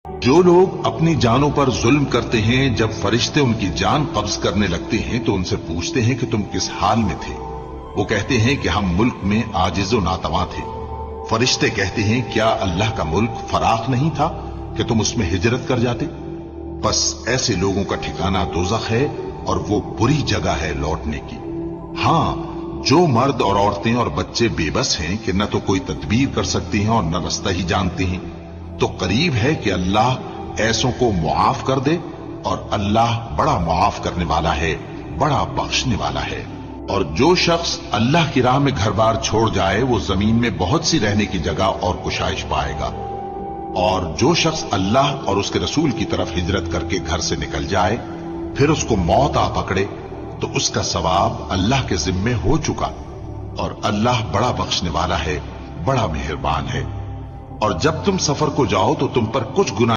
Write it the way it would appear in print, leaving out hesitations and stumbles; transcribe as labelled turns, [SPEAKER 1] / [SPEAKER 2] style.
[SPEAKER 1] जो लोग अपनी जानों पर जुल्म करते हैं, जब फरिश्ते उनकी जान कब्ज करने लगते हैं तो उनसे पूछते हैं कि तुम किस हाल में थे। वो कहते हैं कि हम मुल्क में आजिज़ो नातवा थे। फरिश्ते कहते हैं, क्या अल्लाह का मुल्क फराख नहीं था कि तुम उसमें हिजरत कर जाते? बस ऐसे लोगों का ठिकाना दोज़ख है और वो बुरी जगह है लौटने की। हां, जो मर्द और औरतें और बच्चे बेबस हैं कि न तो कोई तदबीर कर सकते हैं और न रास्ता ही जानते हैं, तो करीब है कि अल्लाह ऐसों को मुआफ कर दे, और अल्लाह बड़ा मुआफ करने वाला है, बड़ा बख्शने वाला है। और जो शख्स अल्लाह की राह में घर बार छोड़ जाए, वो जमीन में बहुत सी रहने की जगह और कुशाइश पाएगा। और जो शख्स अल्लाह और उसके रसूल की तरफ हिजरत करके घर से निकल जाए, फिर उसको मौत आ पकड़े, तो उसका सवाब अल्लाह के जिम्मे हो चुका, और अल्लाह बड़ा बख्शने वाला है, बड़ा मेहरबान है। और जब तुम सफर को जाओ तो तुम पर कुछ गुनाह